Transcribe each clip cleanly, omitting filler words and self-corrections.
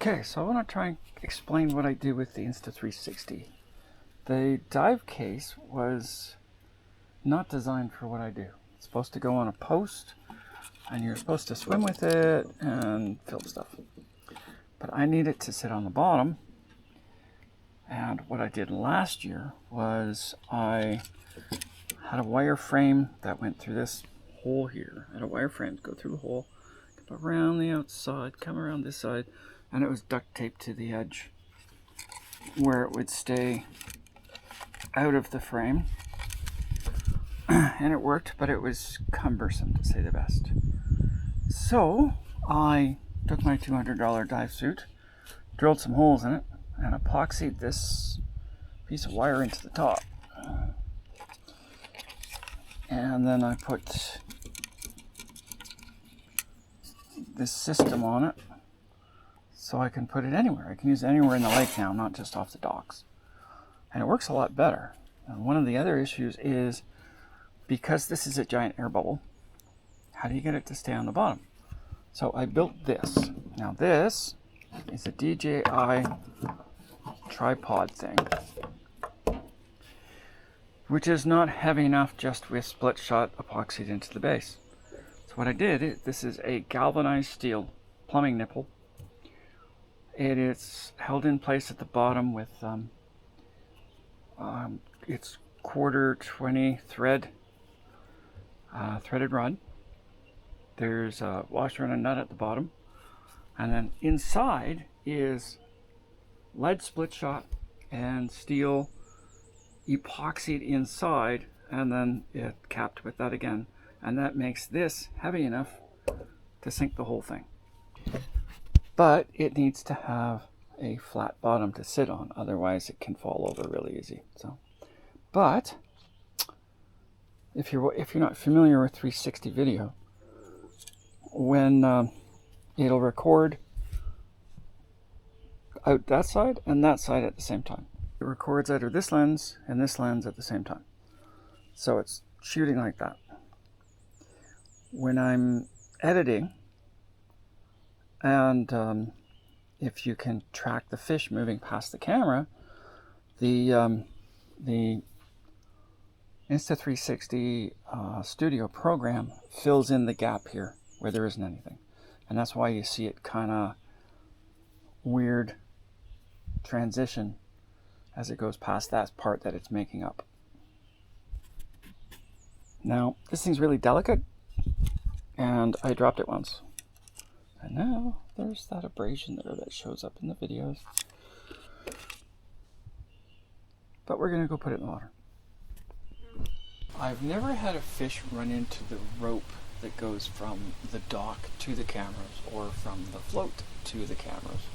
Okay, so I want to try and explain what I do with the Insta360. The dive case was not designed for what I do. It's supposed to go on a post, and you're supposed to swim with it and film stuff. But I need it to sit on the bottom, and what I did last year was I had a wire frame that went through this hole here. I had a wire frame go through the hole, come around the outside, come around this side, and it was duct taped to the edge where it would stay out of the frame. And it worked, but it was cumbersome, to say the best. So I took my $200 dive suit, drilled some holes in it, and epoxied this piece of wire into the top. And then I put this system on it so I can put it anywhere. I can use it anywhere in the lake now, not just off the docks. And it works a lot better. And one of the other issues is, because this is a giant air bubble, how do you get it to stay on the bottom? So I built this. Now this is a DJI tripod thing, which is not heavy enough just with split shot epoxied into the base. So what I did, this is a galvanized steel plumbing nipple. It is held in place at the bottom with its quarter 20 thread threaded rod. There's a washer and a nut at the bottom, and then inside is lead split shot and steel epoxied inside, and then it capped with that again, and that makes this heavy enough to sink the whole thing. But it needs to have a flat bottom to sit on, otherwise it can fall over really easy. So, but if you're not familiar with 360 video, when it'll record out that side and that side at the same time. It records out of this lens and this lens at the same time. So it's shooting like that. When I'm editing, and if you can track the fish moving past the camera, the Insta360 Studio program fills in the gap here where there isn't anything. And that's why you see it kind of weird transition as it goes past that part that it's making up. Now, this thing's really delicate, and I dropped it once. And now there's that abrasion there that shows up in the videos. But we're gonna go put it in the water. I've never had a fish run into the rope that goes from the dock to the cameras or from the float to the cameras.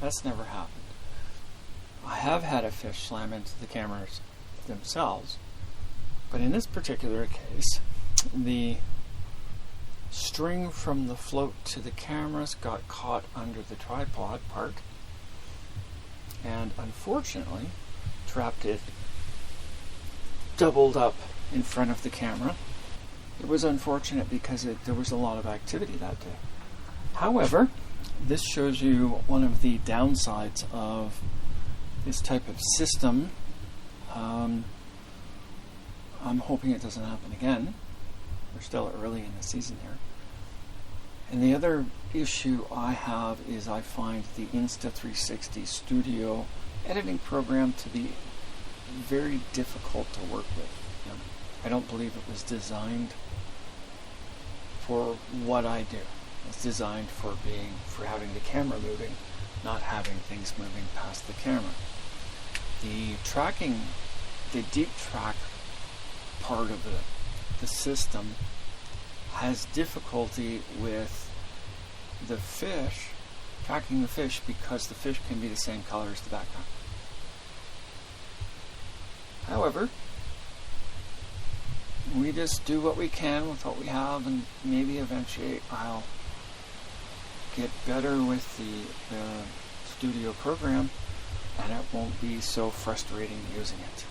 That's never happened. I have had a fish slam into the cameras themselves, but in this particular case, the string from the float to the cameras got caught under the tripod part, and unfortunately trapped it doubled up in front of the camera. It was unfortunate because there was a lot of activity that day. However, this shows you one of the downsides of this type of system. I'm hoping it doesn't happen again. We're still early in the season here. And the other issue I have is I find the Insta360 Studio editing program to be very difficult to work with. I don't believe it was designed for what I do. It's designed for having the camera moving, not having things moving past the camera. The tracking, the deep track part of the system has difficulty with the fish, tracking the fish, because the fish can be the same color as the background. However, we just do what we can with what we have, and maybe eventually I'll get better with the studio program, and it won't be so frustrating using it.